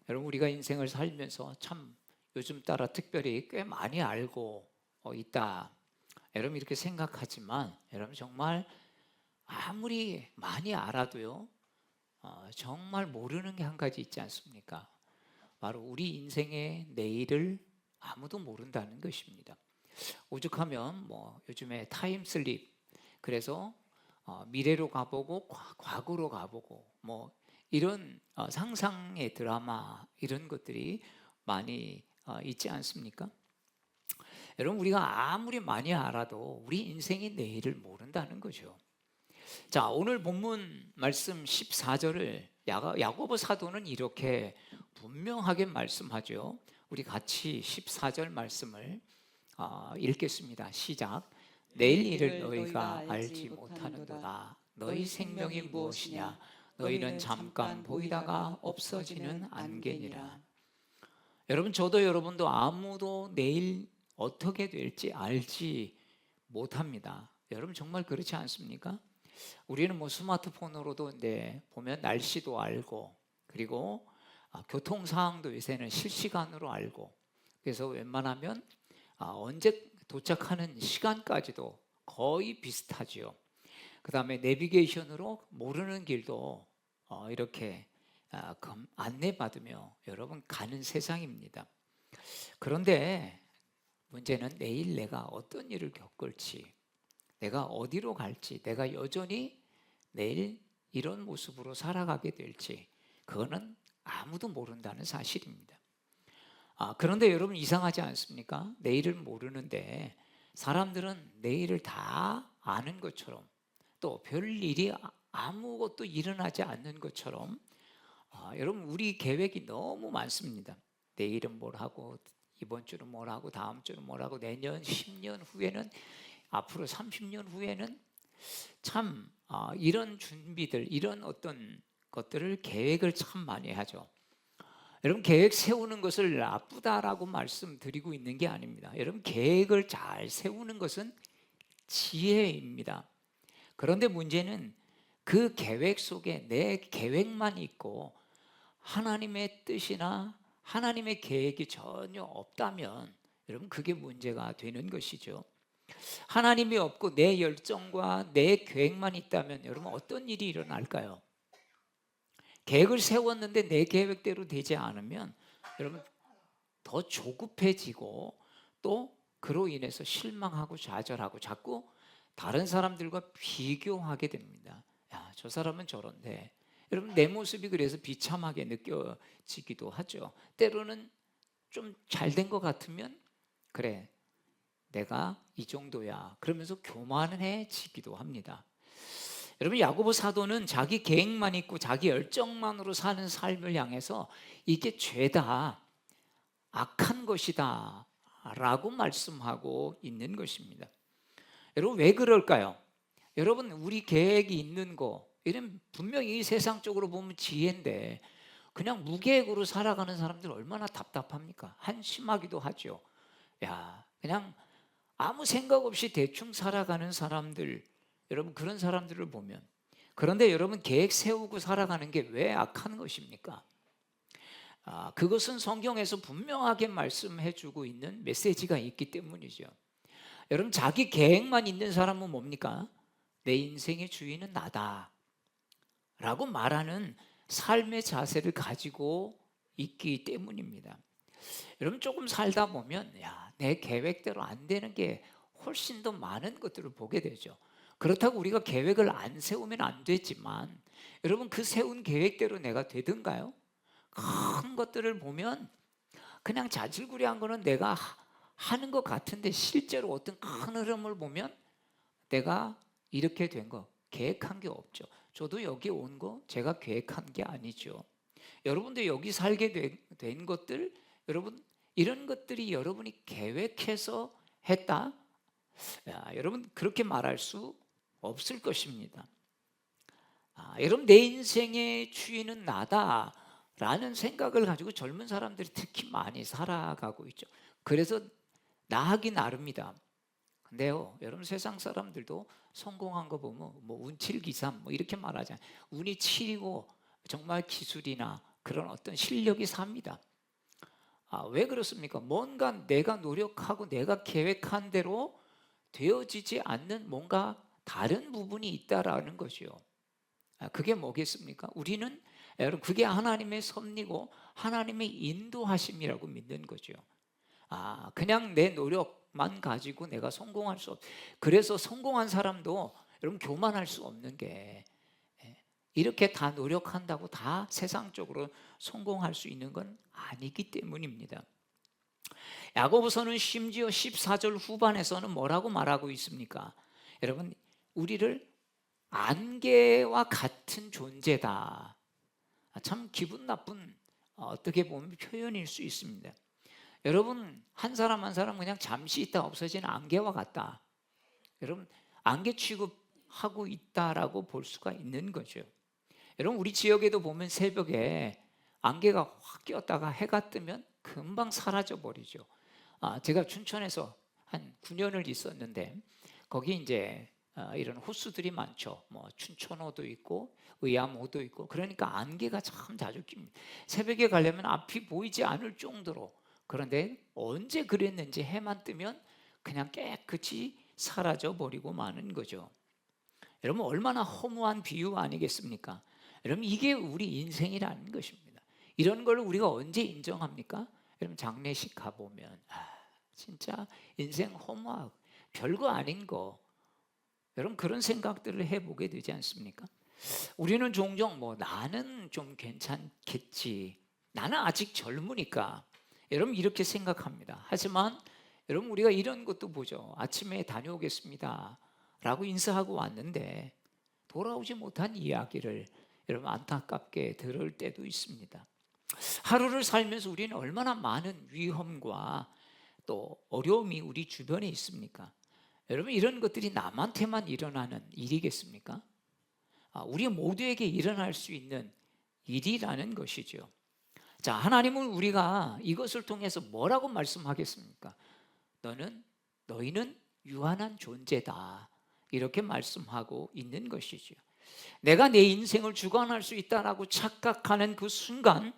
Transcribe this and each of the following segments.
여러분, 우리가 인생을 살면서 참 요즘 따라 특별히 꽤 많이 알고 있다, 여러분 이렇게 생각하지만, 여러분 정말 아무리 많이 알아도요, 정말 모르는 게 한 가지 있지 않습니까? 바로 우리 인생의 내일을 아무도 모른다는 것입니다. 오죽하면 요즘에 타임슬립, 그래서 미래로 가보고 과거로 가보고 이런 상상의 드라마, 이런 것들이 많이 있지 않습니까? 여러분, 우리가 아무리 많이 알아도 우리 인생의 내일을 모른다는 거죠. 자, 오늘 본문 말씀 14절을 야고보 사도는 이렇게 분명하게 말씀하죠. 우리 같이 14절 말씀을 읽겠습니다. 시작. 내일 일을 너희가 알지 못하는도다. 너희 생명이 무엇이냐? 너희는 잠깐 보이다가 없어지는 안개니라. 여러분, 저도 여러분도 아무도 내일 어떻게 될지 알지 못합니다. 여러분 정말 그렇지 않습니까? 우리는 스마트폰으로도 보면 날씨도 알고, 그리고 교통 상황도 요새는 실시간으로 알고, 그래서 웬만하면 언제 도착하는 시간까지도 거의 비슷하지요. 그 다음에 내비게이션으로 모르는 길도 이렇게 안내받으며 여러분 가는 세상입니다. 그런데 문제는 내일 내가 어떤 일을 겪을지, 내가 어디로 갈지, 내가 여전히 내일 이런 모습으로 살아가게 될지, 그거는 아무도 모른다는 사실입니다. 그런데 여러분, 이상하지 않습니까? 내일을 모르는데 사람들은 내일을 다 아는 것처럼, 또 별일이 아무것도 일어나지 않는 것처럼 여러분, 우리 계획이 너무 많습니다. 내일은 뭘 하고, 이번 주는 뭘 하고, 다음 주는 뭘 하고, 내년 10년 후에는, 앞으로 30년 후에는, 참 이런 준비들, 이런 어떤 것들을 계획을 참 많이 하죠. 여러분, 계획 세우는 것을 나쁘다라고 말씀드리고 있는 게 아닙니다. 여러분, 계획을 잘 세우는 것은 지혜입니다. 그런데 문제는 그 계획 속에 내 계획만 있고 하나님의 뜻이나 하나님의 계획이 전혀 없다면 여러분, 그게 문제가 되는 것이죠. 하나님이 없고 내 열정과 내 계획만 있다면 여러분, 어떤 일이 일어날까요? 계획을 세웠는데 내 계획대로 되지 않으면 여러분, 더 조급해지고, 또 그로 인해서 실망하고 좌절하고 자꾸 다른 사람들과 비교하게 됩니다. 야, 저 사람은 저런데. 여러분, 내 모습이 그래서 비참하게 느껴지기도 하죠. 때로는 좀 잘 된 것 같으면, 그래, 내가 이 정도야, 그러면서 교만해지기도 합니다. 여러분, 야고보 사도는 자기 계획만 있고 자기 열정만으로 사는 삶을 향해서 이게 죄다, 악한 것이다 라고 말씀하고 있는 것입니다. 여러분, 왜 그럴까요? 여러분, 우리 계획이 있는 거, 이런 분명히 세상적으로 보면 지혜인데 그냥 무계획으로 살아가는 사람들 얼마나 답답합니까? 한심하기도 하죠. 야, 그냥 아무 생각 없이 대충 살아가는 사람들, 여러분 그런 사람들을 보면, 그런데 여러분, 계획 세우고 살아가는 게 왜 악한 것입니까? 그것은 성경에서 분명하게 말씀해 주고 있는 메시지가 있기 때문이죠. 여러분, 자기 계획만 있는 사람은 뭡니까? 내 인생의 주인은 나다 라고 말하는 삶의 자세를 가지고 있기 때문입니다. 여러분, 조금 살다 보면 내 계획대로 안 되는 게 훨씬 더 많은 것들을 보게 되죠. 그렇다고 우리가 계획을 안 세우면 안 되지만, 여러분, 그 세운 계획대로 내가 되든가요? 큰 것들을 보면 그냥 자질구레한 거는 내가 하는 것 같은데, 실제로 어떤 큰 흐름을 보면 내가 이렇게 된 거 계획한 게 없죠. 저도 여기 온 거 제가 계획한 게 아니죠. 여러분도 여기 살게 된 것들, 여러분, 이런 것들이 여러분이 계획해서 했다? 여러분, 그렇게 말할 수 없을 것입니다. 여러분, 내 인생의 주인은 나다 라는 생각을 가지고 젊은 사람들이 특히 많이 살아가고 있죠. 그래서 나하기 나름이다. 근데요, 여러분, 세상 사람들도 성공한 거 보면 운칠기삼 이렇게 말하잖아요. 운이 7이고 정말 기술이나 그런 어떤 실력이 삽니다. 왜 그렇습니까? 뭔가 내가 노력하고 내가 계획한 대로 되어지지 않는 뭔가 다른 부분이 있다라는 거죠. 그게 뭐겠습니까? 우리는 여러분 그게 하나님의 섭리고 하나님의 인도하심이라고 믿는 거죠. 그냥 내 노력만 가지고 내가 성공할 수 없. 그래서 성공한 사람도 여러분 교만할 수 없는 게 이렇게 다 노력한다고 다 세상적으로 성공할 수 있는 건 아니기 때문입니다. 야고보서는 심지어 14절 후반에서는 뭐라고 말하고 있습니까? 여러분 우리를 안개와 같은 존재다. 참 기분 나쁜 어떻게 보면 표현일 수 있습니다. 여러분 한 사람 한 사람 그냥 잠시 있다 없어지는 안개와 같다. 여러분 안개 취급하고 있다라고 볼 수가 있는 거죠. 여러분 우리 지역에도 보면 새벽에 안개가 확 꼈다가 해가 뜨면 금방 사라져 버리죠. 제가 춘천에서 한 9년을 있었는데 거기 이제 이런 호수들이 많죠. 뭐 춘천호도 있고 의암호도 있고 그러니까 안개가 참 자주 낍니다. 새벽에 가려면 앞이 보이지 않을 정도로. 그런데 언제 그랬는지 해만 뜨면 그냥 깨끗이 사라져 버리고 마는 거죠. 여러분 얼마나 허무한 비유 아니겠습니까? 여러분 이게 우리 인생이라는 것입니다. 이런 걸 우리가 언제 인정합니까? 여러분 장례식 가보면 진짜 인생 허무하고 별거 아닌 거, 여러분 그런 생각들을 해보게 되지 않습니까? 우리는 종종 나는 좀 괜찮겠지, 나는 아직 젊으니까, 여러분 이렇게 생각합니다. 하지만 여러분 우리가 이런 것도 보죠. 아침에 다녀오겠습니다 라고 인사하고 왔는데 돌아오지 못한 이야기를 여러분 안타깝게 들을 때도 있습니다. 하루를 살면서 우리는 얼마나 많은 위험과 또 어려움이 우리 주변에 있습니까? 여러분 이런 것들이 남한테만 일어나는 일이겠습니까? 우리 모두에게 일어날 수 있는 일이라는 것이죠. 자, 하나님은 우리가 이것을 통해서 뭐라고 말씀하겠습니까? 너희는 유한한 존재다, 이렇게 말씀하고 있는 것이죠. 내가 내 인생을 주관할 수 있다라고 착각하는 그 순간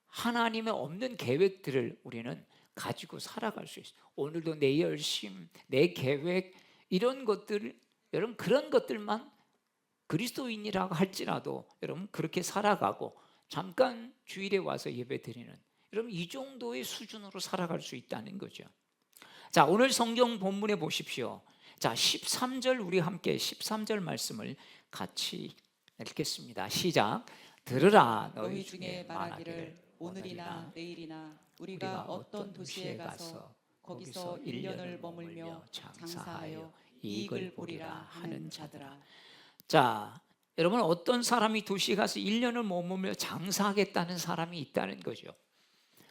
하나님의 없는 계획들을 우리는 가지고 살아갈 수 있어요. 오늘도 내 열심, 내 계획, 이런 것들, 여러분 그런 것들만 그리스도인이라고 할지라도 여러분 그렇게 살아가고 잠깐 주일에 와서 예배 드리는, 여러분 이 정도의 수준으로 살아갈 수 있다는 거죠. 자, 오늘 성경 본문에 보십시오. 자, 13절 우리 함께 13절 말씀을 같이 읽겠습니다. 시작. 들으라 너희 중에 말하기를 오늘이나 내일이나 우리가 어떤 도시에 가서 거기서 1년을 머물며 장사하여 이익을 보리라 하는 자들아. 자, 여러분 어떤 사람이 도시에 가서 1년을 머물며 장사하겠다는 사람이 있다는 거죠.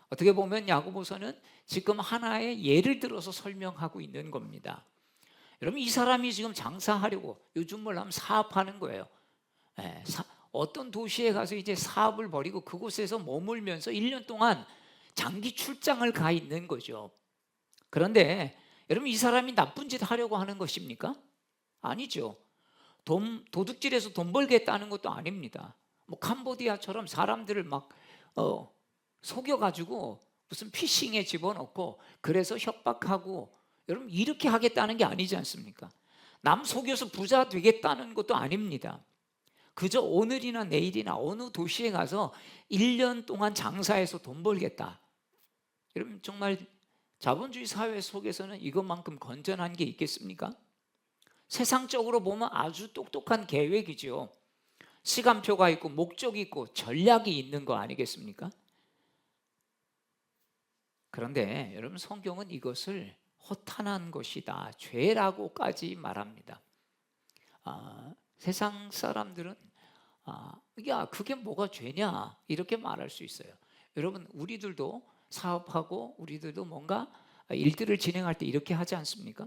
어떻게 보면 야고보서는 지금 하나의 예를 들어서 설명하고 있는 겁니다. 여러분 이 사람이 지금 장사하려고 요즘 뭘 하면 사업하는 거예요. 어떤 도시에 가서 이제 사업을 벌이고 그곳에서 머물면서 1년 동안 장기 출장을 가 있는 거죠. 그런데 여러분 이 사람이 나쁜 짓 하려고 하는 것입니까? 아니죠. 도둑질해서 돈 벌겠다는 것도 아닙니다. 캄보디아처럼 사람들을 막 속여가지고 무슨 피싱에 집어넣고 그래서 협박하고, 여러분 이렇게 하겠다는 게 아니지 않습니까? 남 속여서 부자 되겠다는 것도 아닙니다. 그저 오늘이나 내일이나 어느 도시에 가서 1년 동안 장사해서 돈 벌겠다. 여러분 정말 자본주의 사회 속에서는 이것만큼 건전한 게 있겠습니까? 세상적으로 보면 아주 똑똑한 계획이죠. 시간표가 있고 목적이 있고 전략이 있는 거 아니겠습니까? 그런데 여러분 성경은 이것을 허탄한 것이다, 죄라고까지 말합니다. 세상 사람들은 야 그게 뭐가 죄냐 이렇게 말할 수 있어요. 여러분 우리들도 사업하고 우리들도 뭔가 일들을 진행할 때 이렇게 하지 않습니까?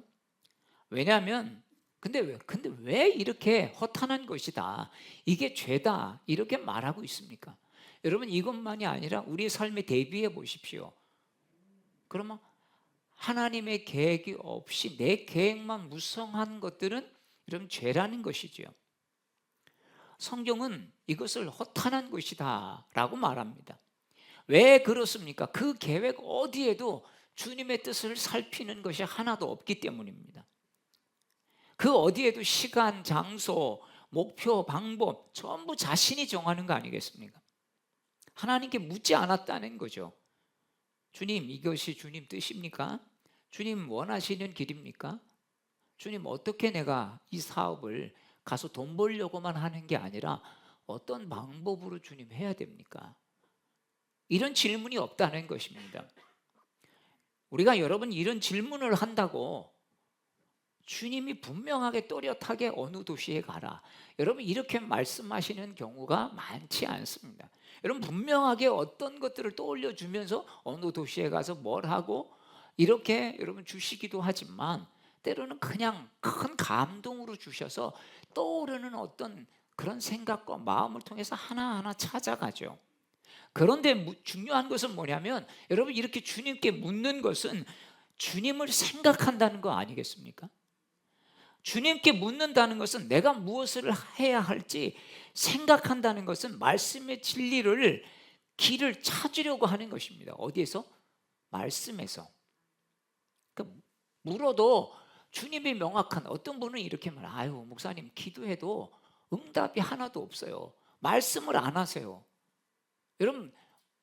왜냐하면 근데 왜 이렇게 허탄한 것이다, 이게 죄다 이렇게 말하고 있습니까? 여러분 이것만이 아니라 우리의 삶에 대비해 보십시오. 그러면 하나님의 계획이 없이 내 계획만 무성한 것들은 여러분 죄라는 것이죠. 성경은 이것을 허탄한 것이다 라고 말합니다. 왜 그렇습니까? 그 계획 어디에도 주님의 뜻을 살피는 것이 하나도 없기 때문입니다. 그 어디에도 시간, 장소, 목표, 방법 전부 자신이 정하는 거 아니겠습니까? 하나님께 묻지 않았다는 거죠. 주님, 이것이 주님 뜻입니까? 주님 원하시는 길입니까? 주님, 어떻게 내가 이 사업을 가서 돈 벌려고만 하는 게 아니라 어떤 방법으로 주님 해야 됩니까? 이런 질문이 없다는 것입니다. 우리가 여러분 이런 질문을 한다고 주님이 분명하게 또렷하게 어느 도시에 가라, 여러분 이렇게 말씀하시는 경우가 많지 않습니다. 여러분 분명하게 어떤 것들을 떠올려 주면서 어느 도시에 가서 뭘 하고 이렇게 여러분 주시기도 하지만, 때로는 그냥 큰 감동으로 주셔서 떠오르는 어떤 그런 생각과 마음을 통해서 하나하나 찾아가죠. 그런데 중요한 것은 뭐냐면, 여러분 이렇게 주님께 묻는 것은 주님을 생각한다는 거 아니겠습니까? 주님께 묻는다는 것은 내가 무엇을 해야 할지 생각한다는 것은 말씀의 진리를, 길을 찾으려고 하는 것입니다. 어디에서? 말씀에서. 그러니까 물어도 주님이 명확한, 어떤 분은 이렇게 말해요. 아유 목사님, 기도해도 응답이 하나도 없어요. 말씀을 안 하세요. 여러분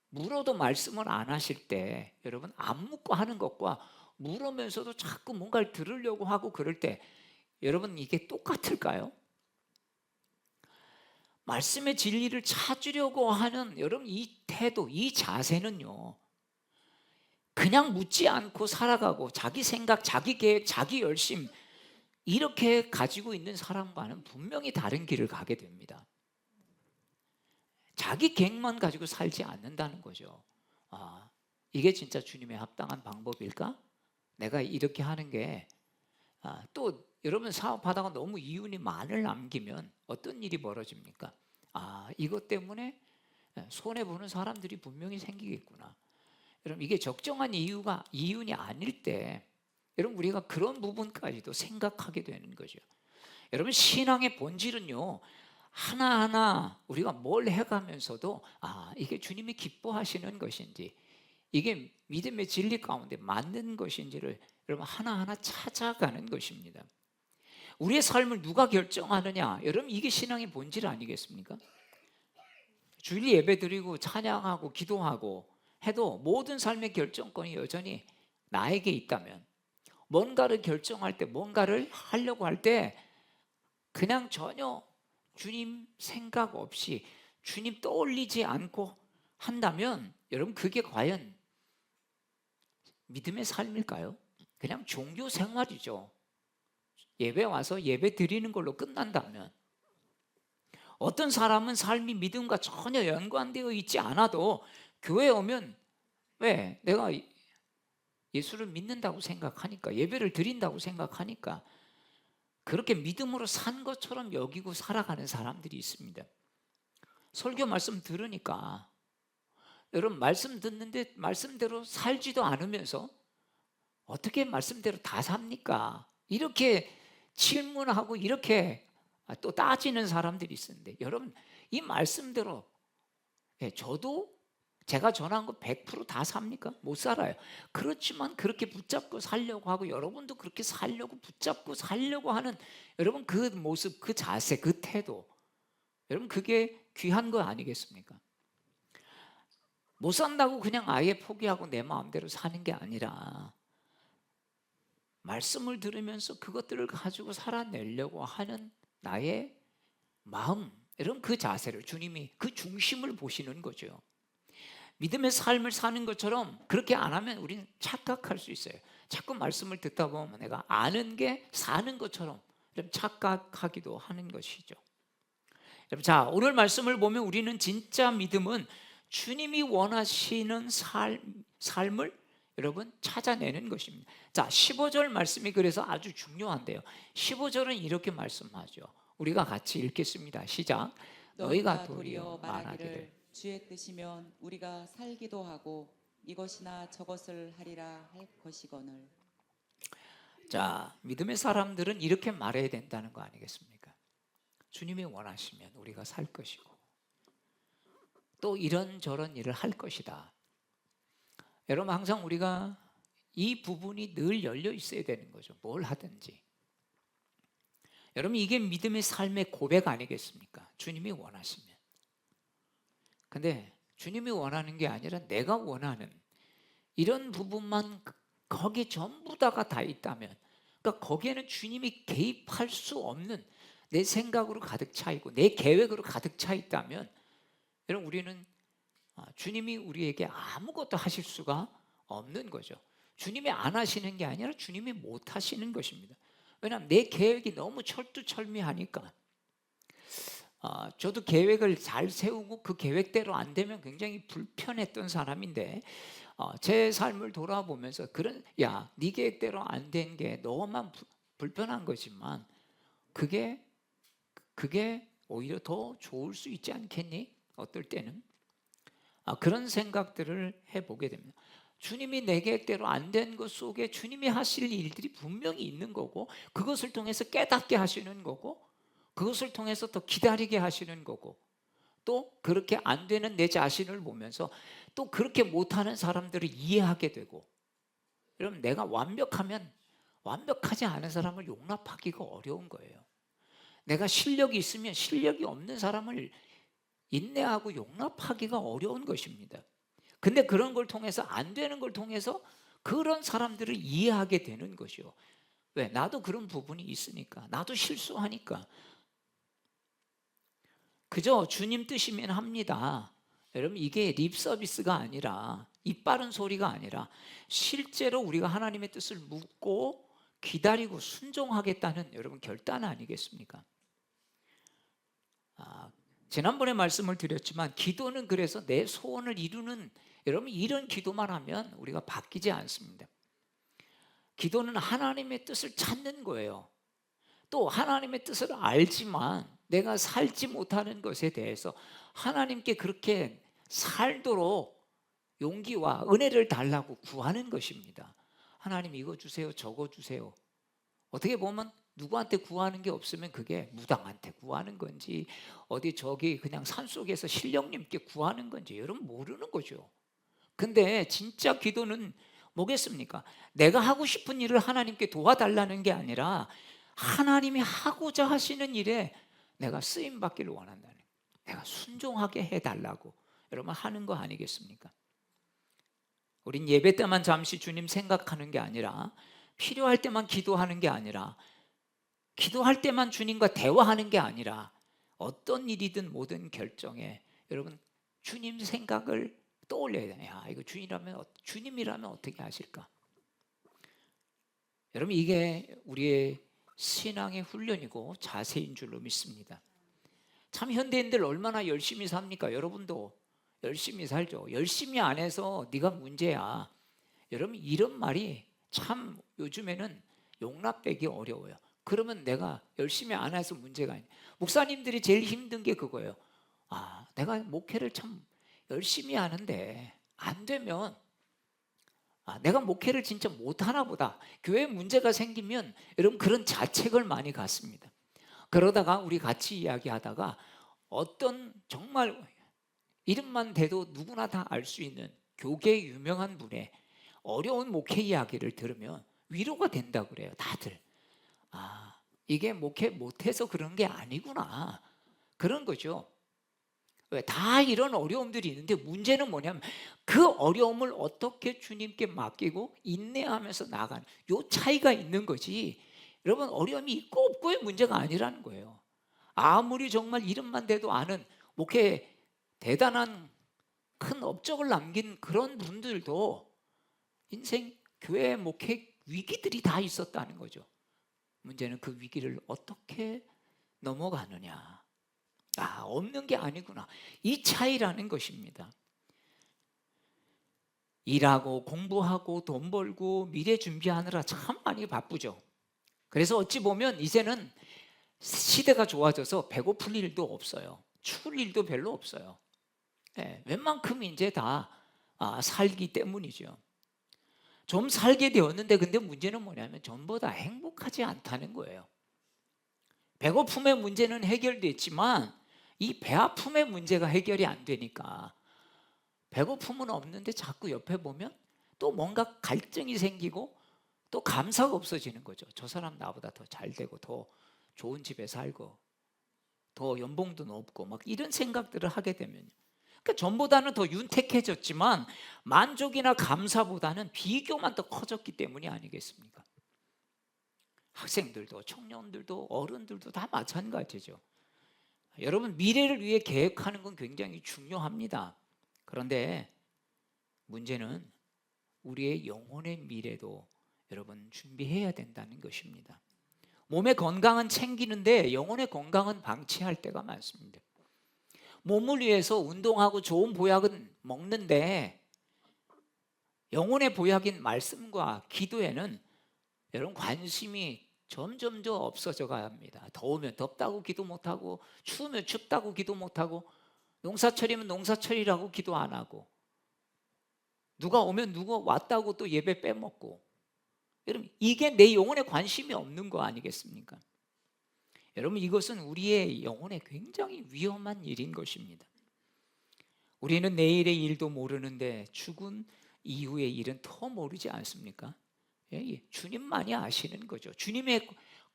물어도 말씀을 안 하실 때, 여러분 안 묻고 하는 것과 물으면서도 자꾸 뭔가를 들으려고 하고 그럴 때, 여러분 이게 똑같을까요? 말씀의 진리를 찾으려고 하는 여러분 이 태도, 이 자세는요, 그냥 묻지 않고 살아가고 자기 생각, 자기 계획, 자기 열심 이렇게 가지고 있는 사람과는 분명히 다른 길을 가게 됩니다. 자기 계획만 가지고 살지 않는다는 거죠. 아, 이게 진짜 주님의 합당한 방법일까? 내가 이렇게 하는 게, 또 여러분 사업하다가 너무 이윤이 많을 남기면 어떤 일이 벌어집니까? 이것 때문에 손해보는 사람들이 분명히 생기겠구나. 여러분 이게 적정한 이윤이 아닐 때, 여러분 우리가 그런 부분까지도 생각하게 되는 거죠. 여러분 신앙의 본질은요, 하나하나 우리가 뭘 해가면서도 이게 주님이 기뻐하시는 것인지, 이게 믿음의 진리 가운데 맞는 것인지를 여러분 하나하나 찾아가는 것입니다. 우리의 삶을 누가 결정하느냐, 여러분 이게 신앙의 본질 아니겠습니까? 주일 예배 드리고 찬양하고 기도하고 해도 모든 삶의 결정권이 여전히 나에게 있다면, 뭔가를 결정할 때, 뭔가를 하려고 할 때 그냥 전혀 주님 생각 없이 주님 떠올리지 않고 한다면, 여러분 그게 과연 믿음의 삶일까요? 그냥 종교 생활이죠. 예배 와서 예배 드리는 걸로 끝난다면, 어떤 사람은 삶이 믿음과 전혀 연관되어 있지 않아도 교회에 오면, 왜? 내가 예수를 믿는다고 생각하니까, 예배를 드린다고 생각하니까 그렇게 믿음으로 산 것처럼 여기고 살아가는 사람들이 있습니다. 설교 말씀 들으니까, 여러분 말씀 듣는데 말씀대로 살지도 않으면서 어떻게 말씀대로 다 삽니까? 이렇게 질문하고 이렇게 또 따지는 사람들이 있었는데, 여러분 이 말씀대로, 저도 제가 전한 거 100%다 삽니까? 못 살아요. 그렇지만 그렇게 붙잡고 살려고 하고, 여러분도 그렇게 살려고 붙잡고 살려고 하는 여러분 그 모습, 그 자세, 그 태도, 여러분 그게 귀한 거 아니겠습니까? 못 산다고 그냥 아예 포기하고 내 마음대로 사는 게 아니라, 말씀을 들으면서 그것들을 가지고 살아내려고 하는 나의 마음, 여러분 그 자세를 주님이 그 중심을 보시는 거죠. 믿음의 삶을 사는 것처럼 그렇게 안 하면 우리는 착각할 수 있어요. 자꾸 말씀을 듣다 보면 내가 아는 게 사는 것처럼 좀 착각하기도 하는 것이죠. 여러분, 자, 오늘 말씀을 보면 우리는 진짜 믿음은 주님이 원하시는 삶을 여러분 찾아내는 것입니다. 자, 15절 말씀이 그래서 아주 중요한데요. 15절은 이렇게 말씀하죠. 우리가 같이 읽겠습니다. 시작. 너희가 도리어 말하기를 주의 뜻이면 우리가 살기도 하고 이것이나 저것을 하리라 할 것이거늘. 자, 믿음의 사람들은 이렇게 말해야 된다는 거 아니겠습니까? 주님이 원하시면 우리가 살 것이고 또 이런저런 일을 할 것이다. 여러분 항상 우리가 이 부분이 늘 열려 있어야 되는 거죠. 뭘 하든지. 여러분 이게 믿음의 삶의 고백 아니겠습니까? 주님이 원하시면. 근데 주님이 원하는 게 아니라 내가 원하는 이런 부분만 거기에 전부 다가 다 있다면, 그러니까 거기에는 주님이 개입할 수 없는 내 생각으로 가득 차 있고 내 계획으로 가득 차 있다면, 여러분 우리는 주님이 우리에게 아무것도 하실 수가 없는 거죠. 주님이 안 하시는 게 아니라 주님이 못 하시는 것입니다. 왜냐하면 내 계획이 너무 철두철미하니까. 저도 계획을 잘 세우고 그 계획대로 안 되면 굉장히 불편했던 사람인데, 제 삶을 돌아보면서 네 계획대로 안 된 게 너만 불편한 거지만 그게 오히려 더 좋을 수 있지 않겠니? 어떨 때는 그런 생각들을 해보게 됩니다. 주님이 내 계획대로 안 된 것 속에 주님이 하실 일들이 분명히 있는 거고, 그것을 통해서 깨닫게 하시는 거고, 그것을 통해서 더 기다리게 하시는 거고, 또 그렇게 안 되는 내 자신을 보면서 또 그렇게 못하는 사람들을 이해하게 되고. 여러분 내가 완벽하면 완벽하지 않은 사람을 용납하기가 어려운 거예요. 내가 실력이 있으면 실력이 없는 사람을 인내하고 용납하기가 어려운 것입니다. 근데 그런 걸 통해서, 안 되는 걸 통해서 그런 사람들을 이해하게 되는 것이요. 왜? 나도 그런 부분이 있으니까, 나도 실수하니까. 그저 주님 뜻이면 합니다. 여러분 이게 립 서비스가 아니라, 입 바른 소리가 아니라 실제로 우리가 하나님의 뜻을 묻고 기다리고 순종하겠다는 여러분 결단 아니겠습니까? 지난번에 말씀을 드렸지만 기도는 그래서 내 소원을 이루는, 여러분 이런 기도만 하면 우리가 바뀌지 않습니다. 기도는 하나님의 뜻을 찾는 거예요. 또 하나님의 뜻을 알지만 내가 살지 못하는 것에 대해서 하나님께 그렇게 살도록 용기와 은혜를 달라고 구하는 것입니다. 하나님 이거 주세요, 저거 주세요. 어떻게 보면 누구한테 구하는 게 없으면 그게 무당한테 구하는 건지, 어디 저기 그냥 산속에서 신령님께 구하는 건지 여러분 모르는 거죠. 근데 진짜 기도는 뭐겠습니까? 내가 하고 싶은 일을 하나님께 도와달라는 게 아니라 하나님이 하고자 하시는 일에 내가 쓰임 받기를 원한다는, 내가 순종하게 해달라고 여러분 하는 거 아니겠습니까? 우린 예배 때만 잠시 주님 생각하는 게 아니라, 필요할 때만 기도하는 게 아니라, 기도할 때만 주님과 대화하는 게 아니라, 어떤 일이든 모든 결정에 여러분 주님 생각을 떠올려야 돼요. 야, 이거 주님이라면 어떻게 하실까? 여러분 이게 우리의 신앙의 훈련이고 자세인 줄로 믿습니다. 참 현대인들 얼마나 열심히 삽니까? 여러분도 열심히 살죠. 열심히 안 해서 네가 문제야. 여러분 이런 말이 참 요즘에는 용납되기 어려워요. 그러면 내가 열심히 안 해서 문제가 아니에요. 목사님들이 제일 힘든 게 그거예요. 내가 목회를 참 열심히 하는데 안 되면 내가 목회를 진짜 못하나 보다. 교회에 문제가 생기면 여러분 그런 자책을 많이 갖습니다. 그러다가 우리 같이 이야기하다가 어떤 정말 이름만 대도 누구나 다 알 수 있는 교계 유명한 분의 어려운 목회 이야기를 들으면 위로가 된다 그래요. 다들 이게 목회 못해서 그런 게 아니구나, 그런 거죠. 왜? 다 이런 어려움들이 있는데 문제는 뭐냐면 그 어려움을 어떻게 주님께 맡기고 인내하면서 나가는 요 차이가 있는 거지. 여러분 어려움이 있고 없고의 문제가 아니라는 거예요. 아무리 정말 이름만 대도 아는 목회 대단한 큰 업적을 남긴 그런 분들도 인생 교회 목회 위기들이 다 있었다는 거죠. 문제는 그 위기를 어떻게 넘어가느냐. 없는 게 아니구나, 이 차이라는 것입니다. 일하고 공부하고 돈 벌고 미래 준비하느라 참 많이 바쁘죠. 그래서 어찌 보면 이제는 시대가 좋아져서 배고플 일도 없어요. 추울 일도 별로 없어요. 웬만큼 이제 다 살기 때문이죠. 좀 살게 되었는데 근데 문제는 뭐냐면 전보다 행복하지 않다는 거예요. 배고픔의 문제는 해결됐지만 이 배 아픔의 문제가 해결이 안 되니까 배고픔은 없는데 자꾸 옆에 보면 또 뭔가 갈증이 생기고 또 감사가 없어지는 거죠. 저 사람 나보다 더 잘 되고 더 좋은 집에 살고 더 연봉도 높고 막 이런 생각들을 하게 되면, 그러니까 전보다는 더 윤택해졌지만 만족이나 감사보다는 비교만 더 커졌기 때문이 아니겠습니까? 학생들도 청년들도 어른들도 다 마찬가지죠. 여러분, 미래를 위해 계획하는 건 굉장히 중요합니다. 그런데 문제는 우리의 영혼의 미래도 여러분 준비해야 된다는 것입니다. 몸의 건강은 챙기는데 영혼의 건강은 방치할 때가 많습니다. 몸을 위해서 운동하고 좋은 보약은 먹는데 영혼의 보약인 말씀과 기도에는 여러분 관심이 점점 더 없어져 갑니다. 더우면 덥다고 기도 못하고 추우면 춥다고 기도 못하고 농사철이면 농사철이라고 기도 안 하고 누가 오면 누가 왔다고 또 예배 빼먹고, 여러분 이게 내 영혼에 관심이 없는 거 아니겠습니까? 여러분 이것은 우리의 영혼에 굉장히 위험한 일인 것입니다. 우리는 내일의 일도 모르는데 죽은 이후의 일은 더 모르지 않습니까? 예, 주님만이 아시는 거죠. 주님의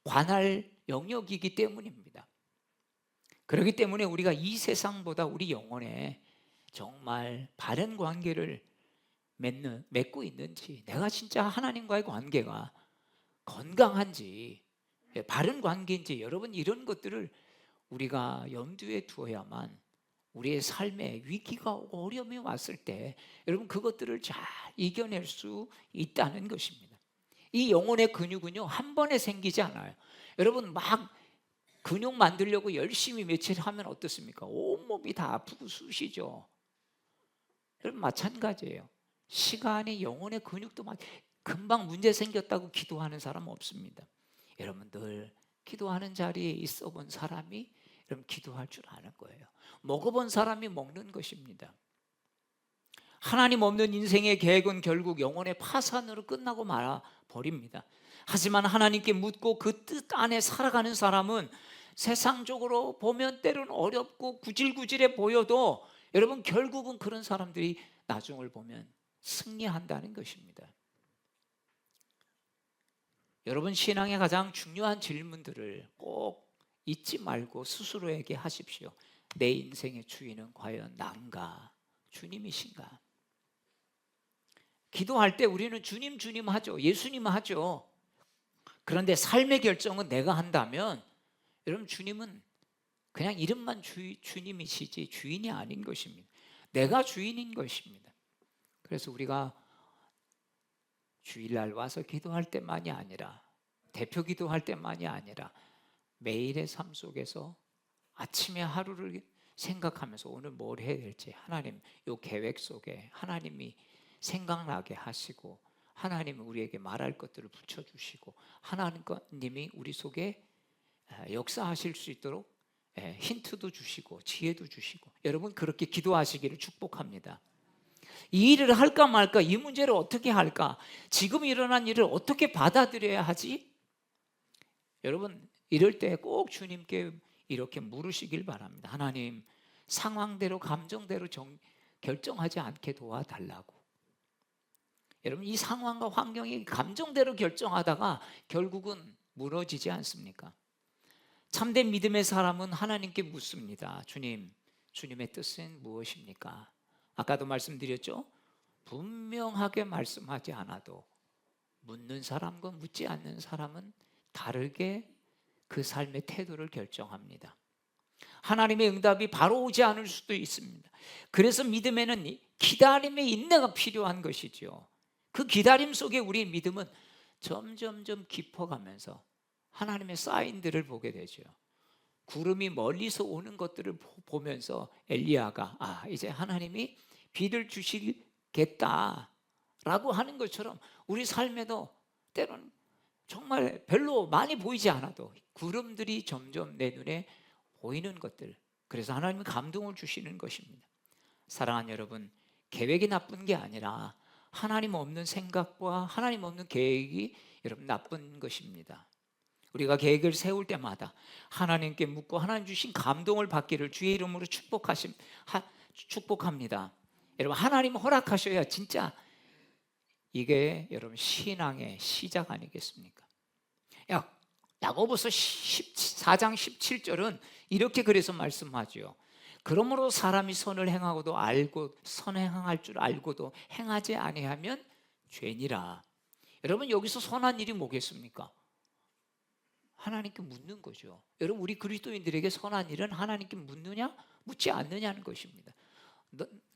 관할 영역이기 때문입니다. 그렇기 때문에 우리가 이 세상보다 우리 영혼에 정말 바른 관계를 맺고 있는지, 내가 진짜 하나님과의 관계가 건강한지 바른 관계인지, 여러분 이런 것들을 우리가 염두에 두어야만 우리의 삶에 위기가 오고 어려움이 왔을 때 여러분 그것들을 잘 이겨낼 수 있다는 것입니다. 이 영혼의 근육은요 한 번에 생기지 않아요. 여러분 막 근육 만들려고 열심히 며칠 하면 어떻습니까? 온몸이 다 아프고 쑤시죠. 여러분 마찬가지예요. 시간이 영혼의 근육도 막 금방 문제 생겼다고 기도하는 사람 없습니다. 여러분 늘 기도하는 자리에 있어 본 사람이 여러분 기도할 줄 아는 거예요. 먹어본 사람이 먹는 것입니다. 하나님 없는 인생의 계획은 결국 영혼의 파산으로 끝나고 말아 버립니다. 하지만 하나님께 묻고 그 뜻 안에 살아가는 사람은 세상적으로 보면 때로는 어렵고 구질구질해 보여도 여러분 결국은 그런 사람들이 나중을 보면 승리한다는 것입니다. 여러분 신앙의 가장 중요한 질문들을 꼭 잊지 말고 스스로에게 하십시오. 내 인생의 주인은 과연 난가 주님이신가? 기도할 때 우리는 주님 주님 하죠. 예수님 하죠. 그런데 삶의 결정은 내가 한다면 여러분 주님은 그냥 이름만 주님이시지 주인이 아닌 것입니다. 내가 주인인 것입니다. 그래서 우리가 주일날 와서 기도할 때만이 아니라 대표 기도할 때만이 아니라 매일의 삶 속에서 아침에 하루를 생각하면서 오늘 뭘 해야 될지 하나님 요 계획 속에 하나님이 생각나게 하시고 하나님이 우리에게 말할 것들을 붙여주시고 하나님이 우리 속에 역사하실 수 있도록 힌트도 주시고 지혜도 주시고, 여러분 그렇게 기도하시기를 축복합니다. 이 일을 할까 말까, 이 문제를 어떻게 할까, 지금 일어난 일을 어떻게 받아들여야 하지? 여러분 이럴 때 꼭 주님께 이렇게 물으시길 바랍니다. 하나님 상황대로 감정대로 결정하지 않게 도와달라고. 여러분 이 상황과 환경이 감정대로 결정하다가 결국은 무너지지 않습니까? 참된 믿음의 사람은 하나님께 묻습니다. 주님, 주님의 뜻은 무엇입니까? 아까도 말씀드렸죠? 분명하게 말씀하지 않아도 묻는 사람과 묻지 않는 사람은 다르게 그 삶의 태도를 결정합니다. 하나님의 응답이 바로 오지 않을 수도 있습니다. 그래서 믿음에는 기다림의 인내가 필요한 것이죠. 그 기다림 속에 우리 믿음은 점점점 깊어가면서 하나님의 사인들을 보게 되죠. 구름이 멀리서 오는 것들을 보면서 엘리야가 이제 하나님이 비를 주시겠다라고 하는 것처럼 우리 삶에도 때로는 정말 별로 많이 보이지 않아도 구름들이 점점 내 눈에 보이는 것들, 그래서 하나님이 감동을 주시는 것입니다. 사랑하는 여러분, 계획이 나쁜 게 아니라 하나님 없는 생각과 하나님 없는 계획이 여러분 나쁜 것입니다. 우리가 계획을 세울 때마다 하나님께 묻고 하나님 주신 감동을 받기를 주의 이름으로 축복합니다. 여러분, 하나님 허락하셔야 진짜 이게 여러분 신앙의 시작 아니겠습니까? 야고보서 4장 17절은 이렇게 그래서 말씀하죠. 그러므로 사람이 선을 행하고도 알고 선행할 줄 알고도 행하지 아니하면 죄니라. 여러분, 여기서 선한 일이 뭐겠습니까? 하나님께 묻는 거죠. 여러분, 우리 그리스도인들에게 선한 일은 하나님께 묻느냐 묻지 않느냐는 것입니다.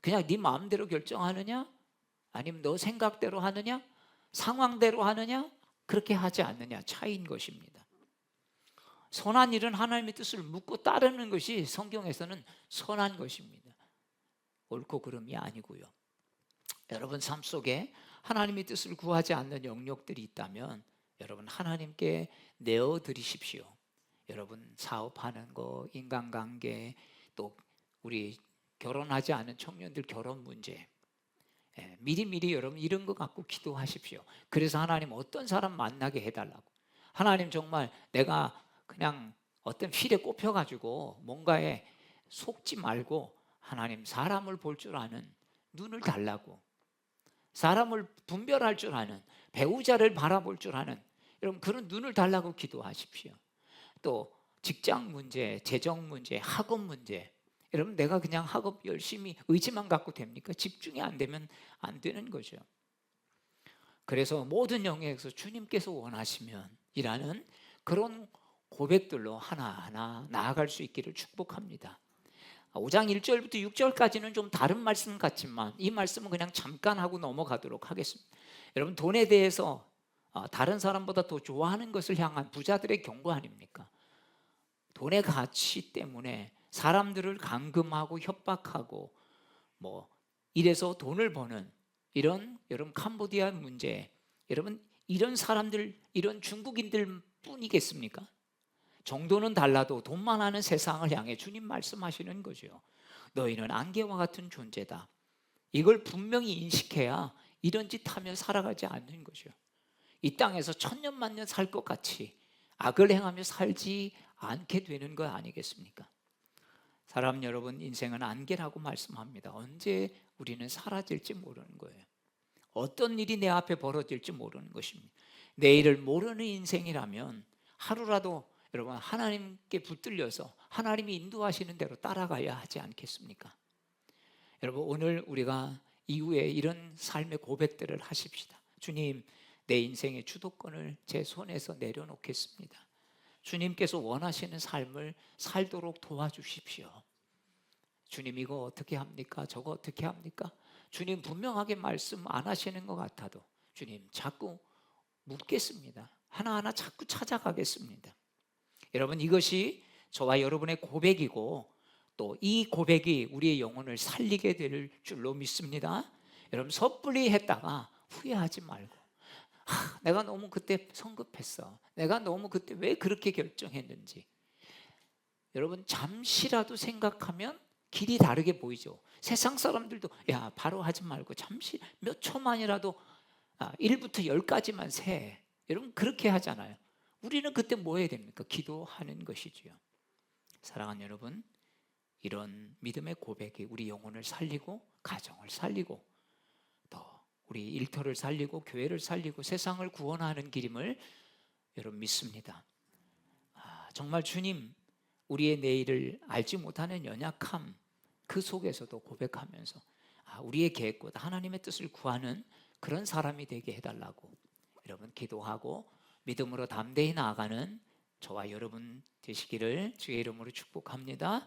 그냥 네 마음대로 결정하느냐, 아니면 너 생각대로 하느냐, 상황대로 하느냐, 그렇게 하지 않느냐 차이인 것입니다. 선한 일은 하나님의 뜻을 묻고 따르는 것이 성경에서는 선한 것입니다. 옳고 그름이 아니고요. 여러분 삶 속에 하나님의 뜻을 구하지 않는 영역들이 있다면 여러분 하나님께 내어드리십시오. 여러분 사업하는 거, 인간관계, 또 우리 결혼하지 않은 청년들 결혼 문제, 미리미리 여러분 이런 거 갖고 기도하십시오. 그래서 하나님 어떤 사람 만나게 해달라고. 하나님 정말 내가 그냥 어떤 필에 꼽혀가지고 뭔가에 속지 말고 하나님 사람을 볼 줄 아는 눈을 달라고, 사람을 분별할 줄 아는, 배우자를 바라볼 줄 아는 여러분 그런 눈을 달라고 기도하십시오. 또 직장 문제, 재정 문제, 학업 문제, 여러분 내가 그냥 학업 열심히 의지만 갖고 됩니까? 집중이 안 되면 안 되는 거죠. 그래서 모든 영역에서 주님께서 원하시면 이라는 그런 고백들로 하나하나 나아갈 수 있기를 축복합니다. 5장 1절부터 6절까지는 좀 다른 말씀 같지만 이 말씀은 그냥 잠깐 하고 넘어가도록 하겠습니다. 여러분 돈에 대해서 다른 사람보다 더 좋아하는 것을 향한 부자들의 경고 아닙니까? 돈의 가치 때문에 사람들을 감금하고 협박하고 뭐 이래서 돈을 버는 이런 여러분 캄보디아 문제, 여러분 이런 사람들, 이런 중국인들 뿐이겠습니까? 정도는 달라도 돈만 하는 세상을 향해 주님 말씀하시는 거죠. 너희는 안개와 같은 존재다. 이걸 분명히 인식해야 이런 짓 하며 살아가지 않는 거죠. 이 땅에서 천년만년 살 것 같이 악을 행하며 살지 않게 되는 거 아니겠습니까? 사람 여러분 인생은 안개라고 말씀합니다. 언제 우리는 사라질지 모르는 거예요. 어떤 일이 내 앞에 벌어질지 모르는 것입니다. 내일을 모르는 인생이라면 하루라도 여러분 하나님께 붙들려서 하나님이 인도하시는 대로 따라가야 하지 않겠습니까? 여러분 오늘 우리가 이후에 이런 삶의 고백들을 하십시다. 주님, 내 인생의 주도권을 제 손에서 내려놓겠습니다. 주님께서 원하시는 삶을 살도록 도와주십시오. 주님 이거 어떻게 합니까? 저거 어떻게 합니까? 주님 분명하게 말씀 안 하시는 것 같아도 주님 자꾸 묻겠습니다. 하나하나 자꾸 찾아가겠습니다. 여러분 이것이 저와 여러분의 고백이고 또 이 고백이 우리의 영혼을 살리게 될 줄로 믿습니다. 여러분 섣불리 했다가 후회하지 말고 내가 너무 그때 성급했어, 내가 너무 그때 왜 그렇게 결정했는지 여러분 잠시라도 생각하면 길이 다르게 보이죠. 세상 사람들도 야 바로 하지 말고 잠시 몇 초만이라도 1부터 10까지만 세, 여러분 그렇게 하잖아요. 우리는 그때 뭐 해야 됩니까? 기도하는 것이지요. 사랑하는 여러분, 이런 믿음의 고백이 우리 영혼을 살리고 가정을 살리고 또 우리 일터를 살리고 교회를 살리고 세상을 구원하는 길임을 여러분 믿습니다. 정말 주님 우리의 내일을 알지 못하는 연약함 그 속에서도 고백하면서 우리의 계획보다 하나님의 뜻을 구하는 그런 사람이 되게 해달라고 여러분 기도하고 믿음으로 담대히 나아가는 저와 여러분 되시기를 주의 이름으로 축복합니다.